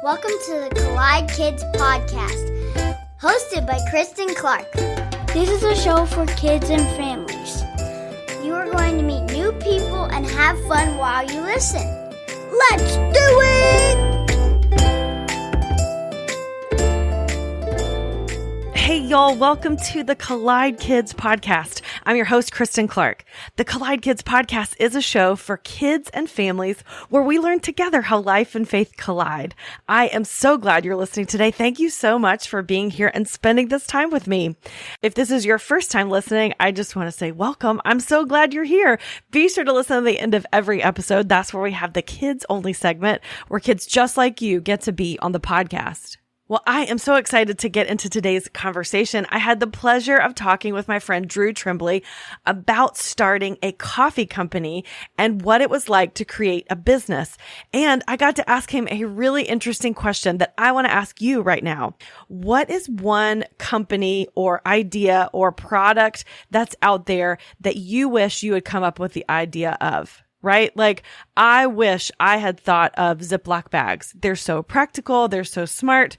Welcome to the Collide Kids Podcast, hosted by Christen Clark. This is a show for kids and families. You are going to meet new people and have fun while you listen. Let's do it! Hey, y'all. Welcome to the Collide Kids Podcast. I'm your host, Christen Clark. The Collide Kids Podcast is a show for kids and families where we learn together how life and faith collide. I am so glad you're listening today. Thank you so much for being here and spending this time with me. If this is your first time listening, I just want to say welcome. I'm so glad you're here. Be sure to listen to the end of every episode. That's where we have the kids only segment where kids just like you get to be on the podcast. Well, I am so excited to get into today's conversation. I had the pleasure of talking with my friend Drew Trembly about starting a coffee company and what it was like to create a business. And I got to ask him a really interesting question that I want to ask you right now. What is one company or idea or product that's out there that you wish you had come up with the idea of? Right? Like, I wish I had thought of Ziploc bags. They're so practical. They're so smart.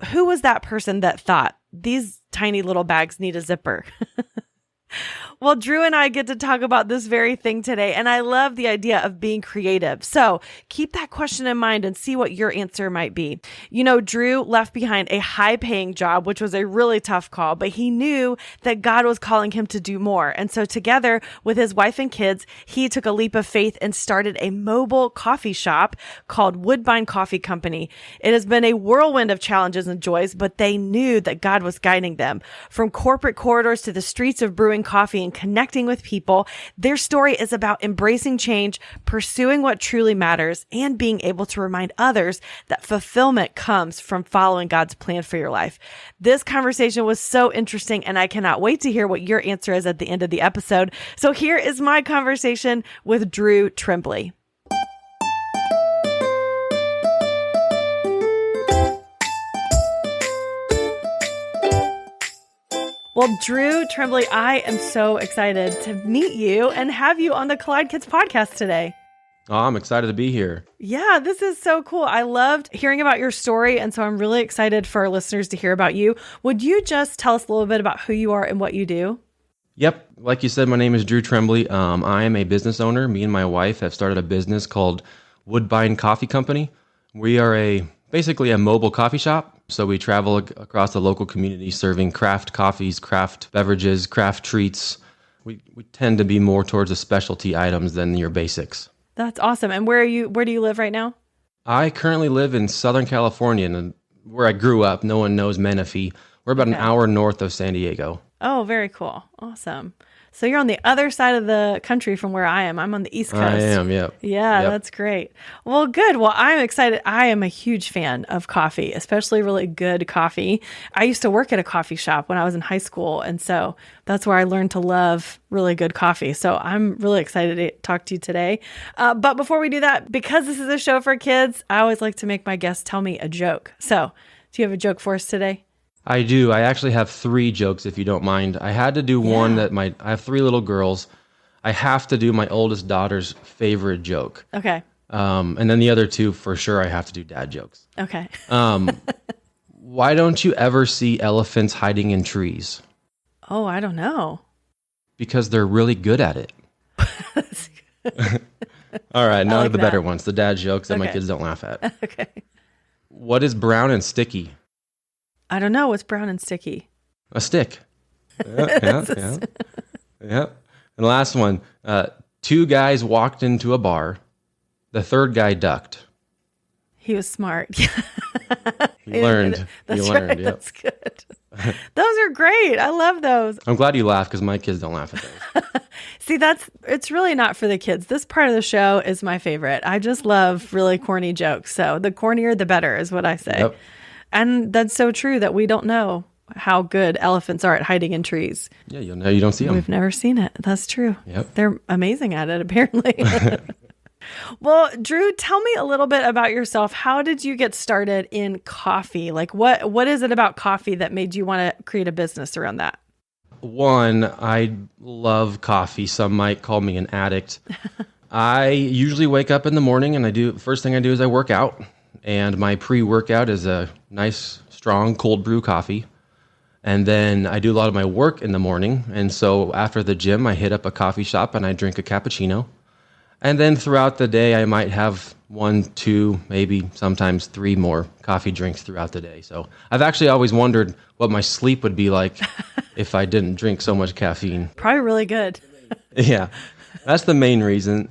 Who was that person that thought these tiny little bags need a zipper? Well, Drew and I get to talk about this very thing today, and I love the idea of being creative. So keep that question in mind and see what your answer might be. You know, Drew left behind a high-paying job, which was a really tough call, but he knew that God was calling him to do more. And so together with his wife and kids, he took a leap of faith and started a mobile coffee shop called Woodbine Coffee Company. It has been a whirlwind of challenges and joys, but they knew that God was guiding them. From corporate corridors to the streets of brewing coffee and connecting with people, their story is about embracing change, pursuing what truly matters, and being able to remind others that fulfillment comes from following God's plan for your life. This conversation was so interesting, and I cannot wait to hear what your answer is at the end of the episode. So here is my conversation with Drew Trembly. Well, Drew Trembly, I am so excited to meet you and have you on the Collide Kids podcast today. Oh, I'm excited to be here. Yeah, this is so cool. I loved hearing about your story, and so I'm really excited for our listeners to hear about you. Would you just tell us a little bit about who you are and what you do? Yep. Like you said, my name is Drew Trembly. I am a business owner. Me and my wife have started a business called Woodbine Coffee Company. We are basically a mobile coffee shop. So we travel across the local community serving craft coffees, craft beverages, craft treats. We tend to be more towards the specialty items than your basics. That's awesome. And where do you live right now? I currently live in Southern California, and where I grew up. No one knows Menifee. We're about an hour north of San Diego. Oh, very cool. Awesome. So you're on the other side of the country from where I am. I'm on the East Coast. I am, yep. Yeah, Yep. That's great. Well, good. Well, I'm excited. I am a huge fan of coffee, especially really good coffee. I used to work at a coffee shop when I was in high school, and so that's where I learned to love really good coffee. So I'm really excited to talk to you today. But before we do that, because this is a show for kids, I always like to make my guests tell me a joke. So do you have a joke for us today? I do. I actually have 3 jokes, if you don't mind. I had to do one that I have 3 little girls. I have to do my oldest daughter's favorite joke. Okay. And then the other 2, for sure, I have to do dad jokes. Okay. Why don't you ever see elephants hiding in trees? Oh, I don't know. Because they're really good at it. All right, now the better ones, the dad jokes that my kids don't laugh at. Okay. What is brown and sticky? I don't know. What's brown and sticky? A stick. Yeah. And the last one, 2 guys walked into a bar. The third guy ducked. He was smart. He learned. That's he learned. Right. Yep. That's good. Those are great. I love those. I'm glad you laughed because my kids don't laugh at those. See, it's really not for the kids. This part of the show is my favorite. I just love really corny jokes. So the cornier, the better is what I say. Yep. And that's so true that we don't know how good elephants are at hiding in trees. Yeah, you'll know you don't see them. We've never seen it. That's true. Yep. They're amazing at it, apparently. Well, Drew, tell me a little bit about yourself. How did you get started in coffee? Like, what is it about coffee that made you want to create a business around that? One, I love coffee. Some might call me an addict. I usually wake up in the morning and first thing I do is I work out. and my pre-workout is a nice, strong cold brew coffee. And then I do a lot of my work in the morning. And so after the gym, I hit up a coffee shop and I drink a cappuccino. And then throughout the day, I might have 1, 2, maybe sometimes 3 more coffee drinks throughout the day. So I've actually always wondered what my sleep would be like if I didn't drink so much caffeine. Probably really good. Yeah, that's the main reason.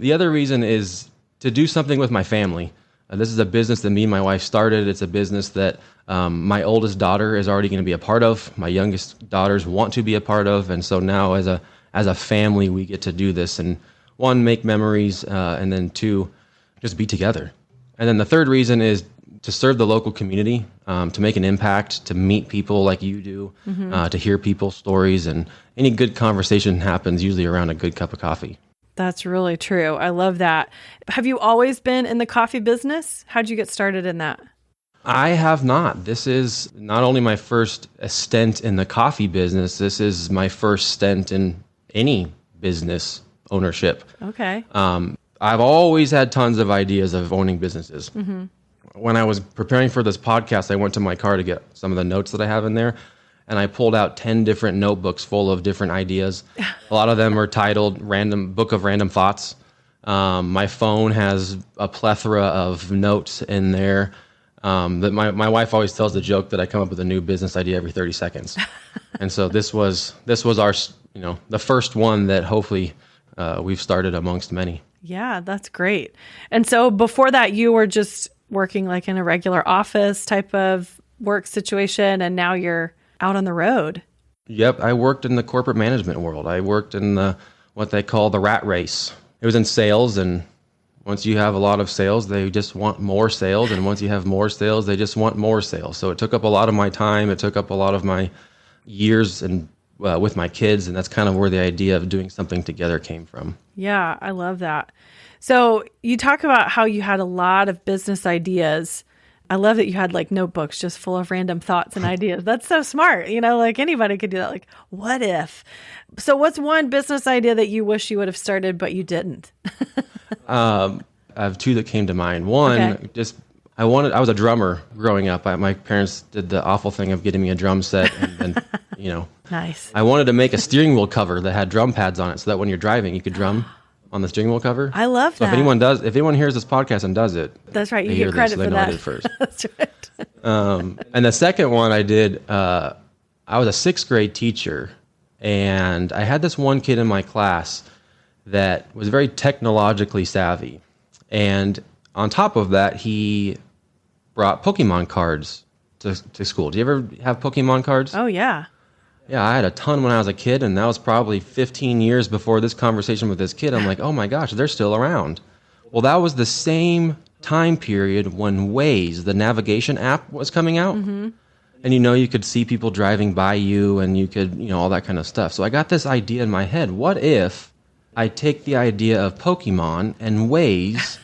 The other reason is to do something with my family. This is a business that me and my wife started. It's a business that my oldest daughter is already going to be a part of. My youngest daughters want to be a part of. And so now as a family, we get to do this and 1, make memories, and then 2, just be together. And then the third reason is to serve the local community, to make an impact, to meet people like you do, to hear people's stories. And any good conversation happens usually around a good cup of coffee. That's really true. I love that. Have you always been in the coffee business? How'd you get started in that? I have not. This is not only my first stint in the coffee business, this is my first stint in any business ownership. Okay. I've always had tons of ideas of owning businesses. When I was preparing for this podcast, I went to my car to get some of the notes that I have in there. And I pulled out 10 different notebooks full of different ideas. A lot of them are titled Book of Random Thoughts. My phone has a plethora of notes in there. That my wife always tells the joke that I come up with a new business idea every 30 seconds. And so this was our, the first one that hopefully we've started amongst many. Yeah, that's great. And so before that, you were just working like in a regular office type of work situation, and now you're out on the road. Yep, I worked in the corporate management world. I worked in what they call the rat race. It was in sales, and once you have a lot of sales, they just want more sales, and once you have more sales, they just want more sales. So it took up a lot of my time. It took up a lot of my years and with my kids, and that's kind of where the idea of doing something together came from. Yeah, I love that. So you talk about how you had a lot of business ideas. I love that you had like notebooks just full of random thoughts and ideas. That's so smart. Like anybody could do that. Like, what if? So what's one business idea that you wish you would have started, but you didn't? I have 2 that came to mind. One, I was a drummer growing up. My parents did the awful thing of getting me a drum set. And then, Nice. I wanted to make a steering wheel cover that had drum pads on it so that when you're driving, you could drum on the steering wheel cover. I love that. So if anyone hears this podcast and does it, that's right. You get credit for that. I did it first. That's right. And the second one I did, I was a 6th grade teacher, and I had this one kid in my class that was very technologically savvy. And on top of that, he brought Pokemon cards to school. Do you ever have Pokemon cards? Oh, yeah. Yeah, I had a ton when I was a kid, and that was probably 15 years before this conversation with this kid. I'm like, oh my gosh, they're still around. Well, that was the same time period when Waze, the navigation app, was coming out. And you could see people driving by you, and you could, all that kind of stuff. So I got this idea in my head. What if I take the idea of Pokemon and Waze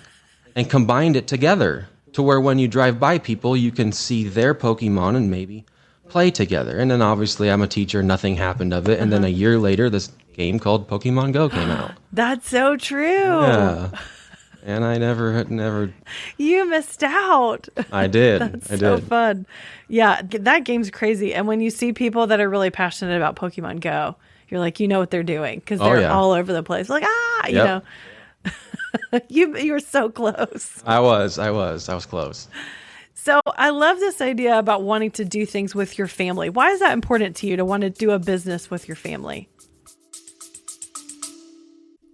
and combined it together to where when you drive by people, you can see their Pokemon and maybe play together. And then obviously I'm a teacher, nothing happened of it. And then a year later, this game called Pokemon Go came out. That's so true. Yeah. And I never. You missed out. I did. That's so fun. Yeah, that game's crazy. And when you see people that are really passionate about Pokemon Go, you're like, you know what they're doing because they're all over the place. Like, you were so close. I was close. So I love this idea about wanting to do things with your family. Why is that important to you to want to do a business with your family?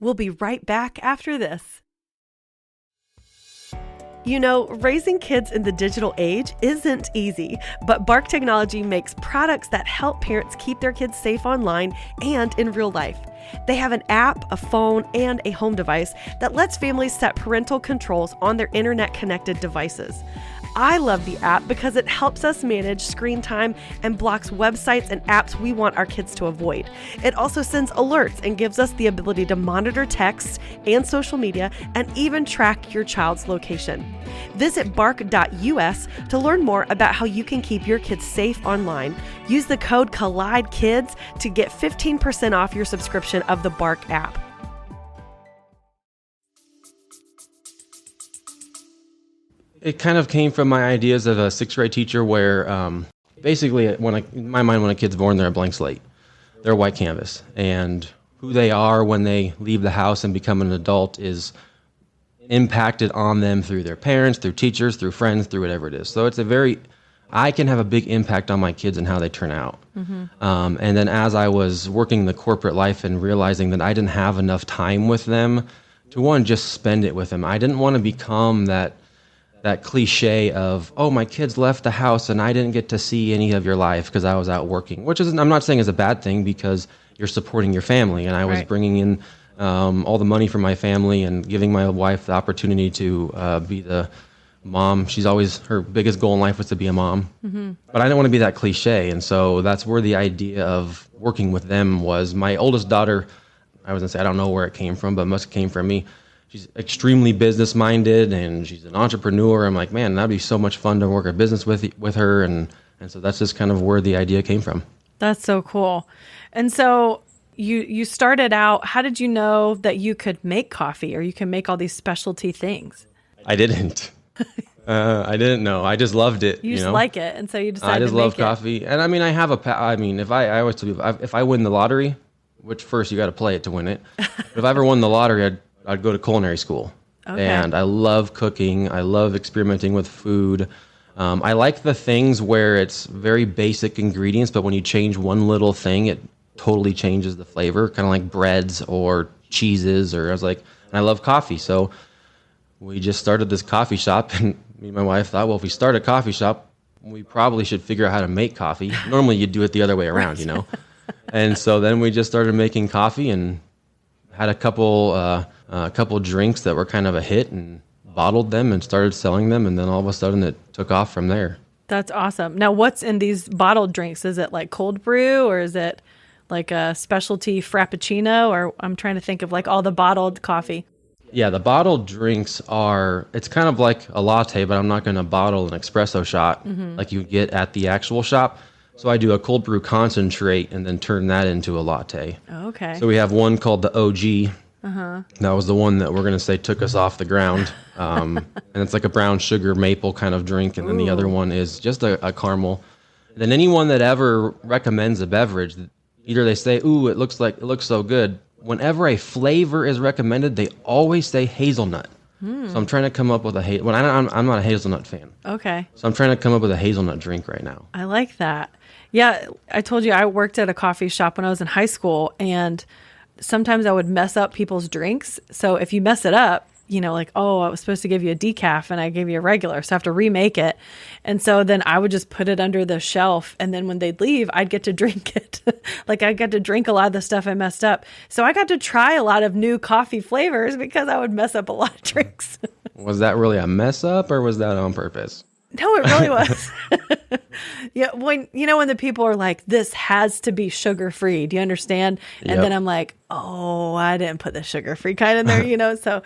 We'll be right back after this. Raising kids in the digital age isn't easy, but Bark Technology makes products that help parents keep their kids safe online and in real life. They have an app, a phone, and a home device that lets families set parental controls on their internet-connected devices. I love the app because it helps us manage screen time and blocks websites and apps we want our kids to avoid. It also sends alerts and gives us the ability to monitor texts and social media and even track your child's location. Visit bark.us to learn more about how you can keep your kids safe online. Use the code COLLIDEKIDS to get 15% off your subscription of the Bark app. It kind of came from my ideas of a sixth grade teacher where basically in my mind, when a kid's born, they're a blank slate. They're a white canvas. And who they are when they leave the house and become an adult is impacted on them through their parents, through teachers, through friends, through whatever it is. So I can have a big impact on my kids and how they turn out. And then as I was working the corporate life and realizing that I didn't have enough time with them to, one, just spend it with them. I didn't want to become that cliche of, oh, my kids left the house and I didn't get to see any of your life because I was out working, which I'm not saying is a bad thing because you're supporting your family. And I was bringing in all the money for my family and giving my wife the opportunity to be the mom. Her biggest goal in life was to be a mom. But I didn't want to be that cliche. And so that's where the idea of working with them was. My oldest daughter, I was going to say, I don't know where it came from, but it must have came from me. She's extremely business minded and she's an entrepreneur. I'm like, man, that'd be so much fun to work a business with her. And so that's just kind of where the idea came from. That's so cool. And so you started out, how did you know that you could make coffee or you can make all these specialty things? I didn't. I didn't know. I just loved it. You just like it, and so you decided to make it. I just love coffee, and I mean, I always tell people, if I win the lottery, which first you got to play it to win it. But if I ever won the lottery, I'd go to culinary school, and I love cooking. I love experimenting with food. I like the things where it's very basic ingredients, but when you change one little thing, it totally changes the flavor. Kind of like breads or cheeses, or and I love coffee, so. We just started this coffee shop, and me and my wife thought, well, if we start a coffee shop, we probably should figure out how to make coffee. Normally, you'd do it the other way around, And so then we just started making coffee and had a couple drinks that were kind of a hit and bottled them and started selling them, and then all of a sudden it took off from there. That's awesome. Now, what's in these bottled drinks? Is it like cold brew, or is it like a specialty frappuccino? Or I'm trying to think of like all the bottled coffee. Yeah, the bottled drinks it's kind of like a latte, but I'm not going to bottle an espresso shot like you get at the actual shop. So I do a cold brew concentrate and then turn that into a latte. Okay. So we have one called the OG. That was the one that we're going to say took us off the ground. And it's like a brown sugar maple kind of drink. And then the other one is just a caramel. And then anyone that ever recommends a beverage, either they say, ooh, it looks so good. Whenever a flavor is recommended, they always say hazelnut. So I'm trying to come up with I'm not a hazelnut fan. Okay. So I'm trying to come up with a hazelnut drink right now. I like that. Yeah, I told you I worked at a coffee shop when I was in high school, and sometimes I would mess up people's drinks. So if you mess it up, like, oh, I was supposed to give you a decaf and I gave you a regular, so I have to remake it. And so then I would just put it under the shelf, and then when they'd leave, I'd get to drink it. Like I got to drink a lot of the stuff I messed up. So I got to try a lot of new coffee flavors because I would mess up a lot of drinks. Was that really a mess up, or was that on purpose? No, it really was. Yeah, when the people are like, this has to be sugar-free. Do you understand? And then I'm like, oh, I didn't put the sugar-free kind in there, So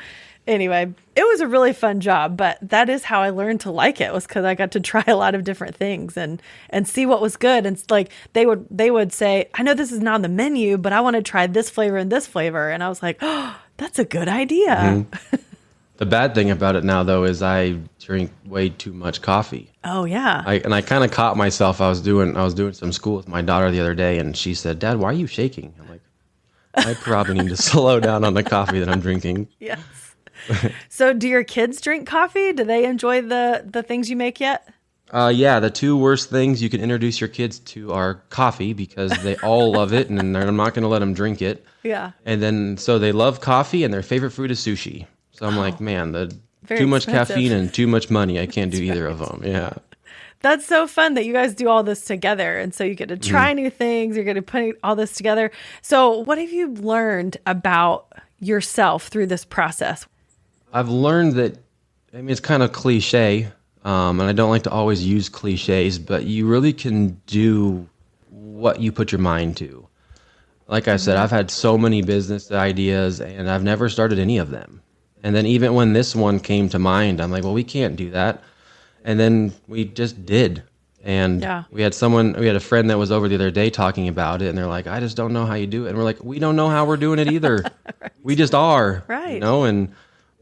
anyway, it was a really fun job, but that is how I learned to like it, was because I got to try a lot of different things and see what was good. And like they would say, I know this is not on the menu, but I want to try this flavor and this flavor. And I was like, oh, that's a good idea. Mm-hmm. The bad thing about it now, though, is I drink way too much coffee. Oh, yeah. I kind of caught myself. I was doing some school with my daughter the other day, and she said, Dad, why are you shaking? I'm like, I probably need to slow down on the coffee that I'm drinking. Yes. So do your kids drink coffee? Do they enjoy the things you make yet? Yeah, the two worst things you can introduce your kids to are coffee, because they all love it, and I'm not going to let them drink it. Yeah. And then, so they love coffee, and their favorite food is sushi. So I'm like, man, too much caffeine and too much money. I can't do either of them. Yeah. That's so fun that you guys do all this together. And so you get to try new things. You're going to put all this together. So what have you learned about yourself through this process? I've learned that, it's kind of cliche, and I don't like to always use cliches, but you really can do what you put your mind to. Like I said, I've had so many business ideas, and I've never started any of them. And then even when this one came to mind, I'm like, well, we can't do that. And then we just did. And we had a friend that was over the other day talking about it, and they're like, I just don't know how you do it. And we're like, we don't know how we're doing it either. Right. We just are. Right. And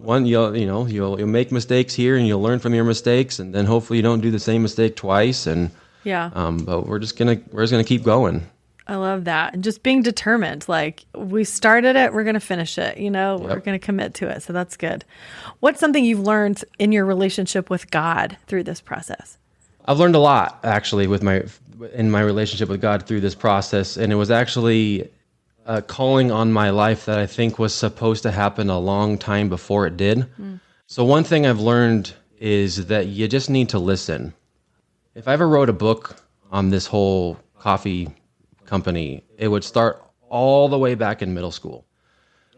You'll make mistakes here and you'll learn from your mistakes, and then hopefully you don't do the same mistake twice. And Yeah. but we're just gonna keep going. I love that. And just being determined, like we started it, we're going to finish it, we're going to commit to it. So that's good. What's something you've learned in your relationship with God through this process? I've learned a lot actually in my relationship with God through this process. And it was actually a calling on my life that I think was supposed to happen a long time before it did. So one thing I've learned is that you just need to listen. If I ever wrote a book on this whole coffee company, it would start all the way back in middle school.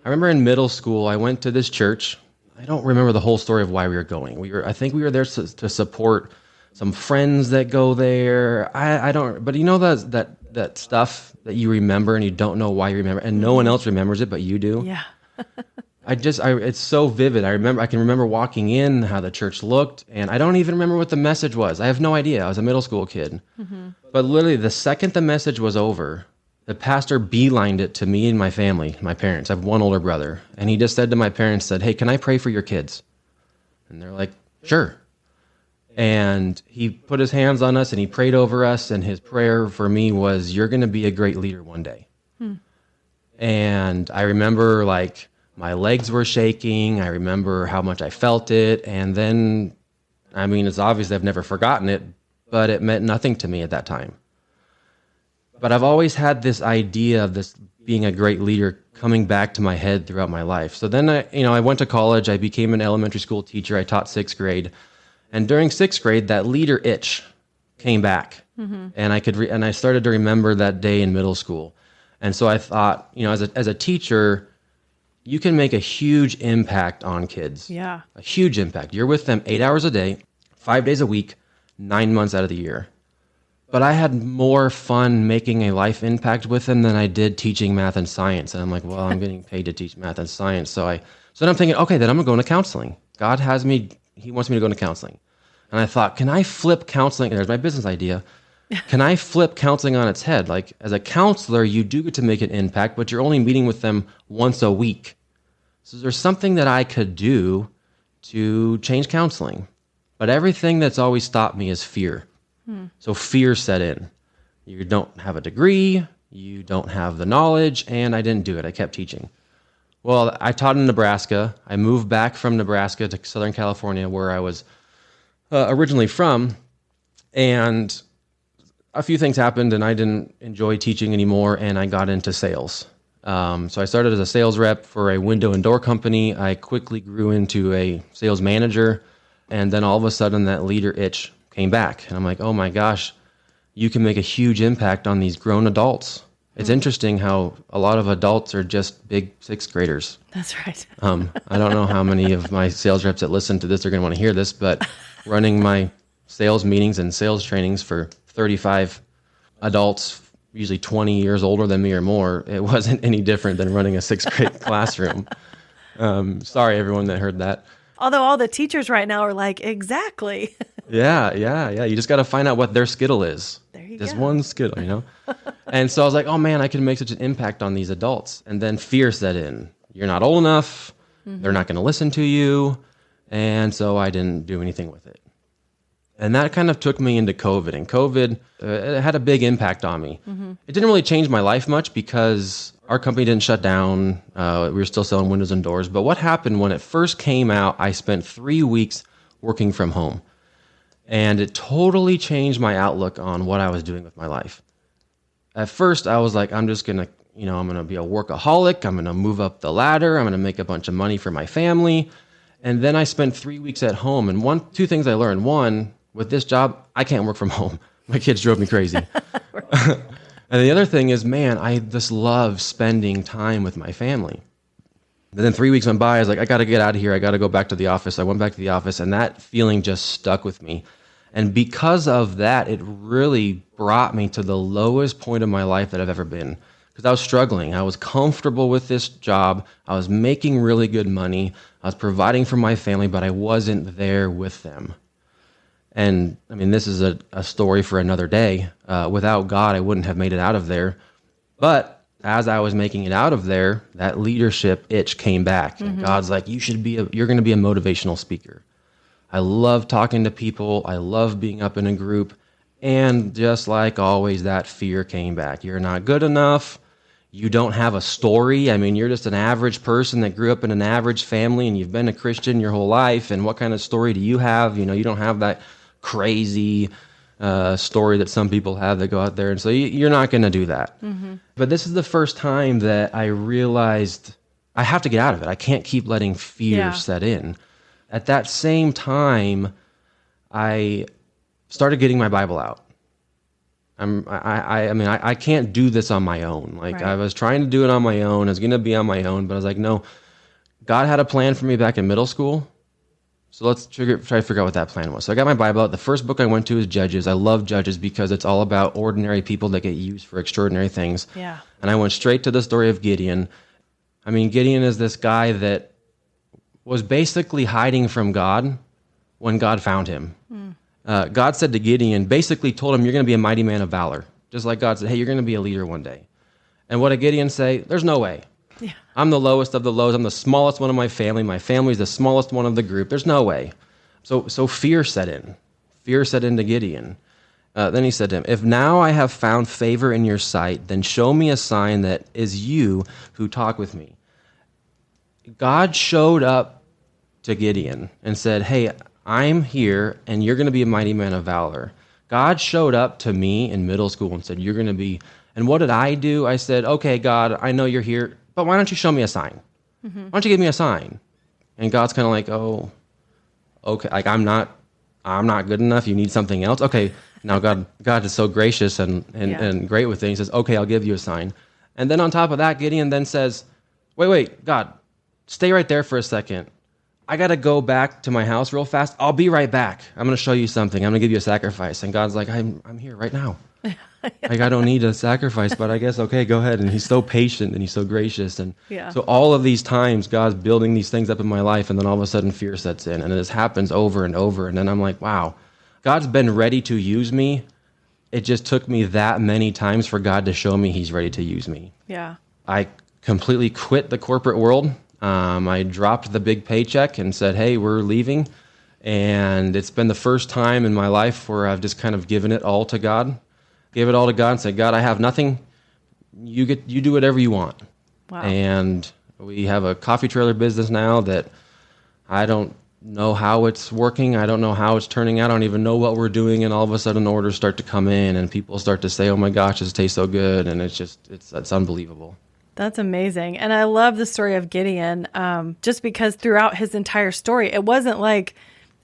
I remember in middle school, I went to this church. I don't remember the whole story of why we were going. I think we were there to support some friends that go there. I don't, but that stuff that you remember and you don't know why you remember, and no one else remembers it, but you do. Yeah. It's so vivid. I can remember walking in, how the church looked, and I don't even remember what the message was. I have no idea. I was a middle school kid. But literally the second the message was over, the pastor beelined it to me and my family, my parents. I have one older brother. And he just said to my parents, "Hey, can I pray for your kids?" And they're like, "Sure." And he put his hands on us and he prayed over us. And his prayer for me was, "You're going to be a great leader one day." And I remember my legs were shaking. I remember how much I felt it. And then, it's obvious I've never forgotten it, but it meant nothing to me at that time. But I've always had this idea of this being a great leader coming back to my head throughout my life. So then I went to college. I became an elementary school teacher. I taught 6th grade. And during 6th grade, that leader itch came back. And I started to remember that day in middle school. And so I thought, as a teacher, you can make a huge impact on kids. Yeah. A huge impact. You're with them 8 hours a day, 5 days a week, 9 months out of the year. But I had more fun making a life impact with them than I did teaching math and science. And I'm like, well, I'm getting paid to teach math and science. So then I'm thinking, okay, then I'm going to go into counseling. God has me, he wants me to go into counseling. And I thought, can I flip counseling? And there's my business idea. Can I flip counseling on its head? Like, as a counselor, you do get to make an impact, but you're only meeting with them once a week. So there's something that I could do to change counseling. But everything that's always stopped me is fear. So fear set in. You don't have a degree, you don't have the knowledge, and I didn't do it. I kept teaching. Well, I taught in Nebraska. I moved back from Nebraska to Southern California, where I was originally from, and a few things happened, and I didn't enjoy teaching anymore, and I got into sales. So I started as a sales rep for a window and door company. I quickly grew into a sales manager, and then all of a sudden that leader itch came back. And I'm like, oh my gosh, you can make a huge impact on these grown adults. It's interesting how a lot of adults are just big 6th graders. That's right. I don't know how many of my sales reps that listen to this are going to want to hear this, but running my sales meetings and sales trainings for 35 adults, usually 20 years older than me or more, it wasn't any different than running a 6th grade classroom. Sorry, everyone that heard that. Although all the teachers right now are like, exactly. Yeah. You just got to find out what their skittle is. There you Just go. one skittle, And so I was like, oh man, I can make such an impact on these adults. And then fear set in. You're not old enough. They're not going to listen to you. And so I didn't do anything with it. And that kind of took me into COVID. And COVID it had a big impact on me. It didn't really change my life much because our company didn't shut down. We were still selling windows and doors. But what happened when it first came out, I spent 3 weeks working from home. And it totally changed my outlook on what I was doing with my life. At first, I was like, I'm just going to, I'm going to be a workaholic. I'm going to move up the ladder. I'm going to make a bunch of money for my family. And then I spent 3 weeks at home. And two things I learned. One, with this job, I can't work from home. My kids drove me crazy. And the other thing is, man, I just love spending time with my family. And then 3 weeks went by. I was like, I got to get out of here. I got to go back to the office. I went back to the office, and that feeling just stuck with me. And because of that, it really brought me to the lowest point of my life that I've ever been. Because I was struggling. I was comfortable with this job. I was making really good money. I was providing for my family, but I wasn't there with them. And this is a story for another day. Without God, I wouldn't have made it out of there. But as I was making it out of there, that leadership itch came back. And God's like, you're going to be a motivational speaker. I love talking to people. I love being up in a group. And just like always, that fear came back. You're not good enough. You don't have a story. I mean, you're just an average person that grew up in an average family and you've been a Christian your whole life. And what kind of story do you have? You know, you don't have that crazy story that some people have that go out there. And so you're not going to do that. But this is the first time that I realized I have to get out of it. I can't keep letting fear set in. At that same time, I started getting my Bible out. I can't do this on my own. I was trying to do it on my own. I was going to be on my own, but I was like, no, God had a plan for me back in middle school. So let's try to figure out what that plan was. So I got my Bible out. The first book I went to is Judges. I love Judges because it's all about ordinary people that get used for extraordinary things. Yeah. And I went straight to the story of Gideon. I mean, Gideon is this guy that was basically hiding from God when God found him. God said to Gideon, basically told him, you're going to be a mighty man of valor. Just like God said, hey, you're going to be a leader one day. And what did Gideon say? There's no way. Yeah. I'm the lowest of the lows. I'm the smallest one of my family. My family's the smallest one of the group. There's no way. So fear set in. Fear set into Gideon. Then he said to him, if now I have found favor in your sight, then show me a sign that is you who talk with me. God showed up to Gideon and said, hey, I'm here, and you're going to be a mighty man of valor. God showed up to me in middle school and said, you're going to be, and what did I do? I said, okay, God, I know you're here, but why don't you show me a sign? Why don't you give me a sign? And God's kind of like, oh, okay, like I'm not good enough. You need something else. Okay, now God is so gracious and great with things. He says, okay, I'll give you a sign. And then on top of that, Gideon then says, wait, God, stay right there for a second. I got to go back to my house real fast. I'll be right back. I'm going to show you something. I'm going to give you a sacrifice. And God's like, I'm here right now. Like, I don't need a sacrifice, but I guess, okay, go ahead. And he's so patient and he's so gracious. And so all of these times, God's building these things up in my life, and then all of a sudden fear sets in. And this happens over and over. And then I'm like, wow, God's been ready to use me. It just took me that many times for God to show me he's ready to use me. Yeah. I completely quit the corporate world. I dropped the big paycheck and said, hey, we're leaving. And it's been the first time in my life where I've just kind of given it all to God. Gave it all to God and said, God, I have nothing. You do whatever you want. Wow. And we have a coffee trailer business now that I don't know how it's working. I don't know how it's turning out. I don't even know what we're doing. And all of a sudden orders start to come in and people start to say, oh my gosh, this tastes so good. And it's unbelievable. That's amazing. And I love the story of Gideon, just because throughout his entire story, it wasn't like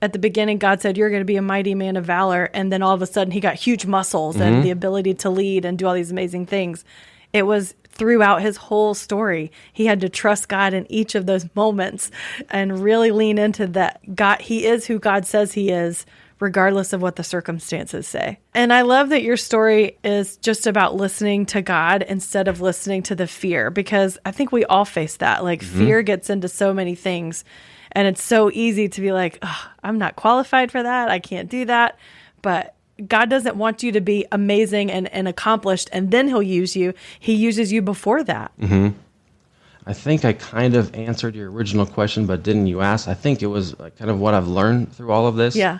at the beginning God said, you're going to be a mighty man of valor. And then all of a sudden he got huge muscles and the ability to lead and do all these amazing things. It was throughout his whole story. He had to trust God in each of those moments and really lean into that. God, he is who God says he is, regardless of what the circumstances say. And I love that your story is just about listening to God instead of listening to the fear, because I think we all face that. Like fear gets into so many things, and it's so easy to be like, oh, I'm not qualified for that. I can't do that. But God doesn't want you to be amazing and accomplished, and then he'll use you. He uses you before that. I think I kind of answered your original question, but didn't you ask? I think it was kind of what I've learned through all of this. Yeah.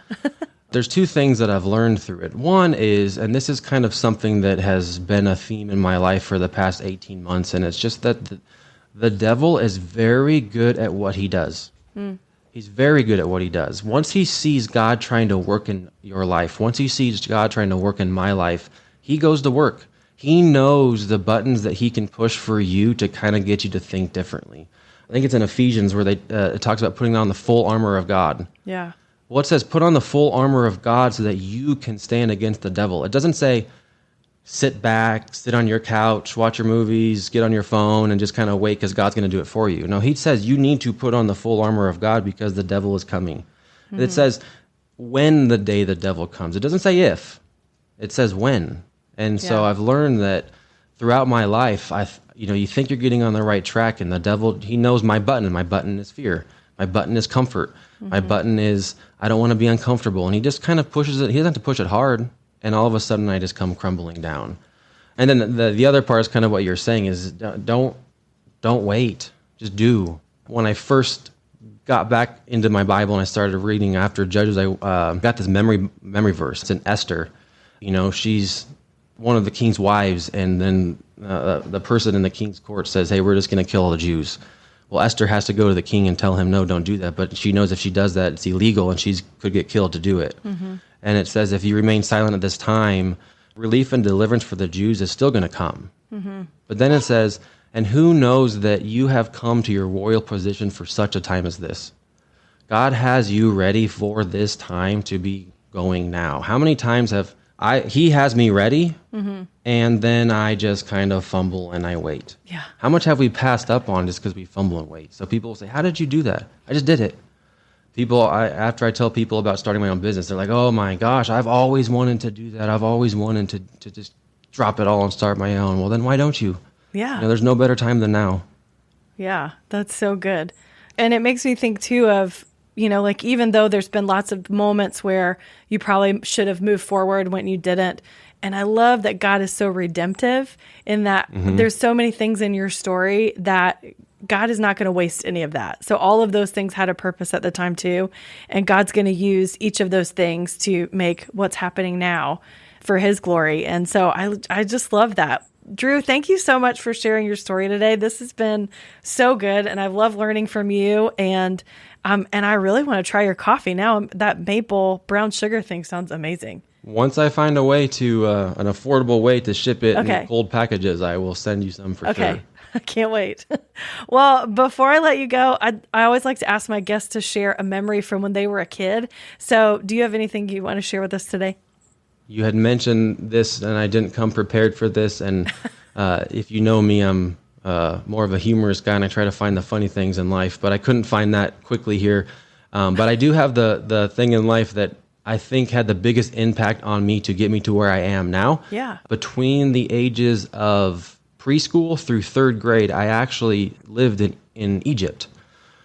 There's two things that I've learned through it. One is, and this is kind of something that has been a theme in my life for the past 18 months, and it's just that the devil is very good at what he does. He's very good at what he does. Once he sees God trying to work in your life, once he sees God trying to work in my life, he goes to work. He knows the buttons that he can push for you to kind of get you to think differently. I think it's in Ephesians where it talks about putting on the full armor of God. Yeah. Well, it says put on the full armor of God so that you can stand against the devil. It doesn't say sit back, sit on your couch, watch your movies, get on your phone, and just kind of wait because God's going to do it for you. No, he says you need to put on the full armor of God because the devil is coming. It says when the day the devil comes. It doesn't say if. It says when. And so I've learned that throughout my life, you think you're getting on the right track, and the devil, he knows my button, and my button is fear. My button is comfort. My button is I don't want to be uncomfortable. And he just kind of pushes it. He doesn't have to push it hard. And all of a sudden, I just come crumbling down. And then the other part is kind of what you're saying is don't wait, just do. When I first got back into my Bible and I started reading after Judges, I got this memory verse. It's in Esther. She's one of the king's wives, and then the person in the king's court says, hey, we're just going to kill all the Jews. Well, Esther has to go to the king and tell him, no, don't do that. But she knows if she does that, it's illegal, and she could get killed to do it. Mm-hmm. And it says, if you remain silent at this time, relief and deliverance for the Jews is still going to come. Mm-hmm. But then it says, and who knows that you have come to your royal position for such a time as this? God has you ready for this time to be going now. How many times he has me ready, mm-hmm. and then I just kind of fumble and I wait. Yeah. How much have we passed up on just because we fumble and wait? So people will say, how did you do that? I just did it. After I tell people about starting my own business, they're like, oh my gosh, I've always wanted to do that. I've always wanted to just drop it all and start my own. Well, then why don't you? Yeah. There's no better time than now. Yeah, that's so good. And it makes me think too of, like even though there's been lots of moments where you probably should have moved forward when you didn't. And I love that God is so redemptive in that mm-hmm. there's so many things in your story that God is not going to waste any of that. So all of those things had a purpose at the time too. And God's going to use each of those things to make what's happening now for his glory. And so I just love that. Drew, thank you so much for sharing your story today. This has been so good, and I've loved learning from you. And I really want to try your coffee now. That maple brown sugar thing sounds amazing. Once I find a way to an affordable way to ship it in cold packages, I will send you some for sure. I can't wait. Well, before I let you go, I always like to ask my guests to share a memory from when they were a kid. So, do you have anything you want to share with us today? You had mentioned this, and I didn't come prepared for this. And if you know me, I'm more of a humorous guy, and I try to find the funny things in life. But I couldn't find that quickly here. But I do have the thing in life that I think had the biggest impact on me to get me to where I am now. Yeah. Between the ages of preschool through third grade, I actually lived in Egypt.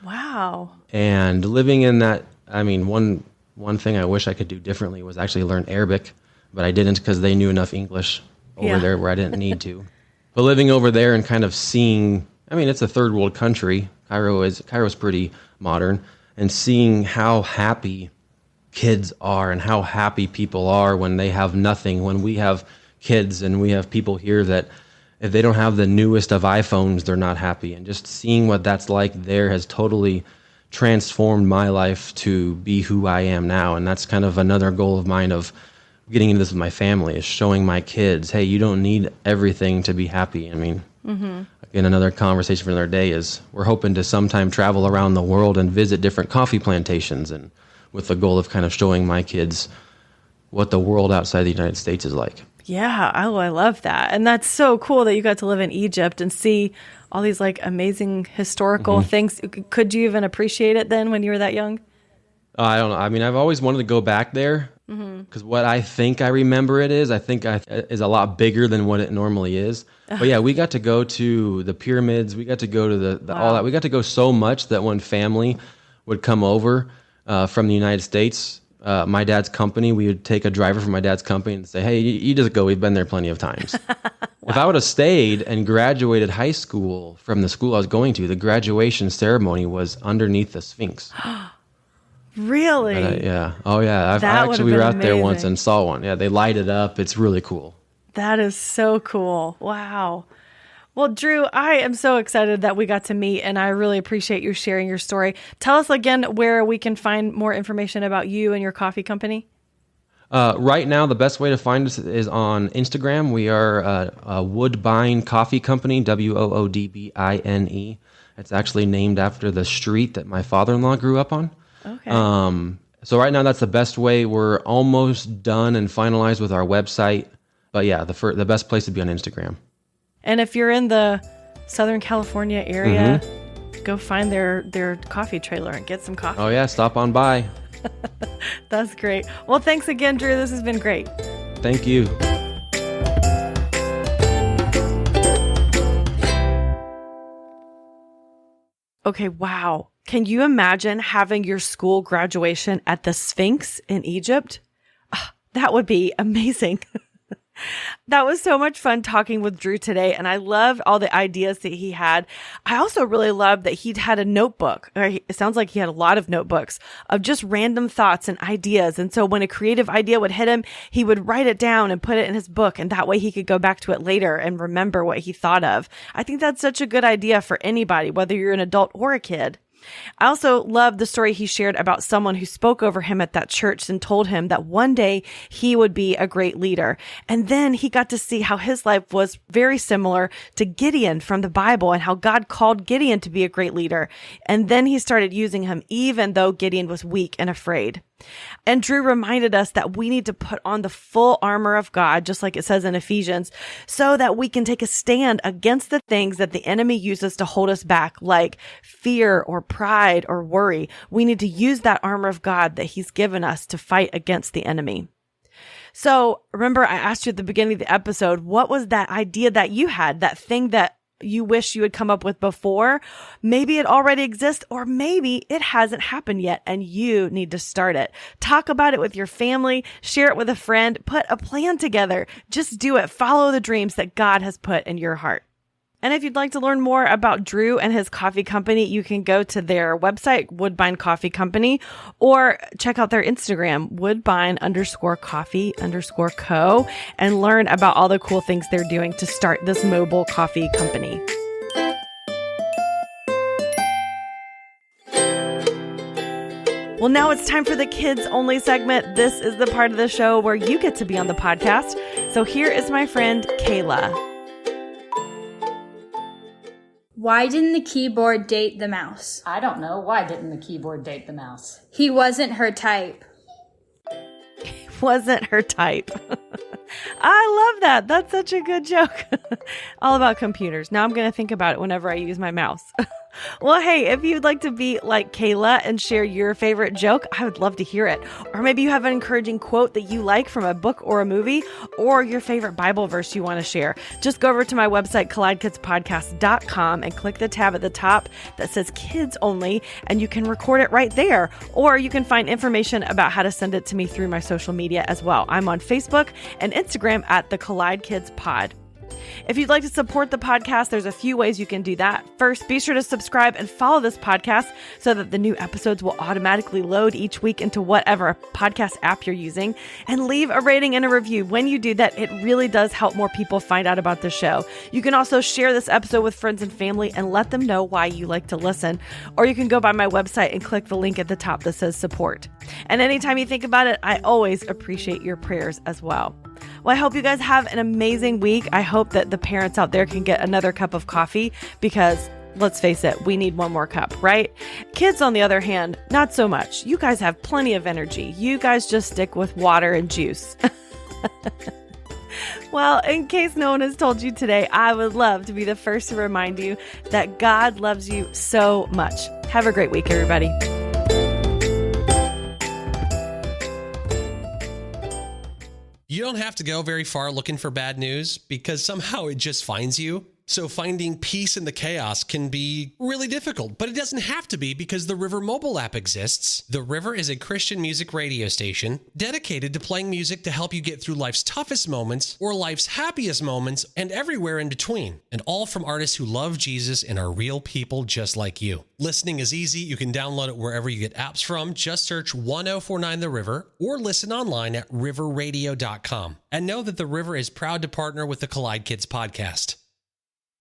Wow. And living in that, one thing I wish I could do differently was actually learn Arabic. But I didn't because they knew enough English over there where I didn't need to. But living over there and kind of seeing, it's a third world country. Cairo's pretty modern. And seeing how happy kids are and how happy people are when they have nothing. When we have kids and we have people here that if they don't have the newest of iPhones, they're not happy. And just seeing what that's like there has totally transformed my life to be who I am now. And that's kind of another goal of mine of getting into this with my family, is showing my kids, hey, you don't need everything to be happy. Again, another conversation for another day is we're hoping to sometime travel around the world and visit different coffee plantations, and with the goal of kind of showing my kids what the world outside the United States is like. Yeah, I love that. And that's so cool that you got to live in Egypt and see all these amazing historical things. Could you even appreciate it then when you were that young? I don't know. I've always wanted to go back there because what I think I remember is a lot bigger than what it normally is. But yeah, we got to go to the pyramids. We got to go to all that. We got to go so much that when family would come over from the United States, my dad's company, we would take a driver from my dad's company and say, hey, you just go. We've been there plenty of times. If I would have stayed and graduated high school from the school I was going to, the graduation ceremony was underneath the Sphinx. Really? Yeah. Oh, yeah. We were out there once and saw one. Yeah, they light it up. It's really cool. That is so cool. Wow. Well, Drew, I am so excited that we got to meet, and I really appreciate you sharing your story. Tell us again where we can find more information about you and your coffee company. Right now, the best way to find us is on Instagram. We are Woodbine Coffee Company, Woodbine. It's actually named after the street that my father-in-law grew up on. Okay. So right now, that's the best way. We're almost done and finalized with our website. But yeah, the best place would be on Instagram. And if you're in the Southern California area, go find their coffee trailer and get some coffee. Oh yeah, stop on by. That's great. Well, thanks again, Drew. This has been great. Thank you. Okay, wow. Can you imagine having your school graduation at the Sphinx in Egypt? That would be amazing. That was so much fun talking with Drew today, and I loved all the ideas that he had. I also really loved that he'd had a notebook, it sounds like he had a lot of notebooks of just random thoughts and ideas. And so when a creative idea would hit him, he would write it down and put it in his book, and that way he could go back to it later and remember what he thought of. I think that's such a good idea for anybody, whether you're an adult or a kid. I also love the story he shared about someone who spoke over him at that church and told him that one day he would be a great leader. And then he got to see how his life was very similar to Gideon from the Bible and how God called Gideon to be a great leader. And then he started using him even though Gideon was weak and afraid. And Drew reminded us that we need to put on the full armor of God, just like it says in Ephesians, so that we can take a stand against the things that the enemy uses to hold us back, like fear or pride or worry. We need to use that armor of God that he's given us to fight against the enemy. So remember, I asked you at the beginning of the episode, what was that idea that you had, that thing that you wish you had come up with before? Maybe it already exists, or maybe it hasn't happened yet and you need to start it. Talk about it with your family, share it with a friend, put a plan together. Just do it. Follow the dreams that God has put in your heart. And if you'd like to learn more about Drew and his coffee company, you can go to their website, Woodbine Coffee Company, or check out their Instagram, Woodbine_coffee_co, and learn about all the cool things they're doing to start this mobile coffee company. Well, now it's time for the kids only segment. This is the part of the show where you get to be on the podcast. So here is my friend, Kayla. Why didn't the keyboard date the mouse? I don't know. Why didn't the keyboard date the mouse? He wasn't her type. Wasn't her type. I love that. That's such a good joke. All about computers. Now I'm going to think about it whenever I use my mouse. Well, hey, if you'd like to be like Kayla and share your favorite joke, I would love to hear it. Or maybe you have an encouraging quote that you like from a book or a movie, or your favorite Bible verse you want to share. Just go over to my website, collidekidspodcast.com, and click the tab at the top that says Kids Only, and you can record it right there. Or you can find information about how to send it to me through my social media as well. I'm on Facebook and Instagram at the Collide Kids Pod. If you'd like to support the podcast, there's a few ways you can do that. First, be sure to subscribe and follow this podcast so that the new episodes will automatically load each week into whatever podcast app you're using. And leave a rating and a review. When you do that, it really does help more people find out about the show. You can also share this episode with friends and family and let them know why you like to listen. Or you can go by my website and click the link at the top that says support. And anytime you think about it, I always appreciate your prayers as well. Well, I hope you guys have an amazing week. I hope that the parents out there can get another cup of coffee because, let's face it, we need one more cup, right? Kids, on the other hand, not so much. You guys have plenty of energy. You guys just stick with water and juice. Well, in case no one has told you today, I would love to be the first to remind you that God loves you so much. Have a great week, everybody. You don't have to go very far looking for bad news because somehow it just finds you. So finding peace in the chaos can be really difficult, but it doesn't have to be because the River mobile app exists. The River is a Christian music radio station dedicated to playing music to help you get through life's toughest moments or life's happiest moments and everywhere in between. And all from artists who love Jesus and are real people just like you. Listening is easy. You can download it wherever you get apps from. Just search 1049 The River or listen online at riverradio.com. And know that The River is proud to partner with the Collide Kids podcast.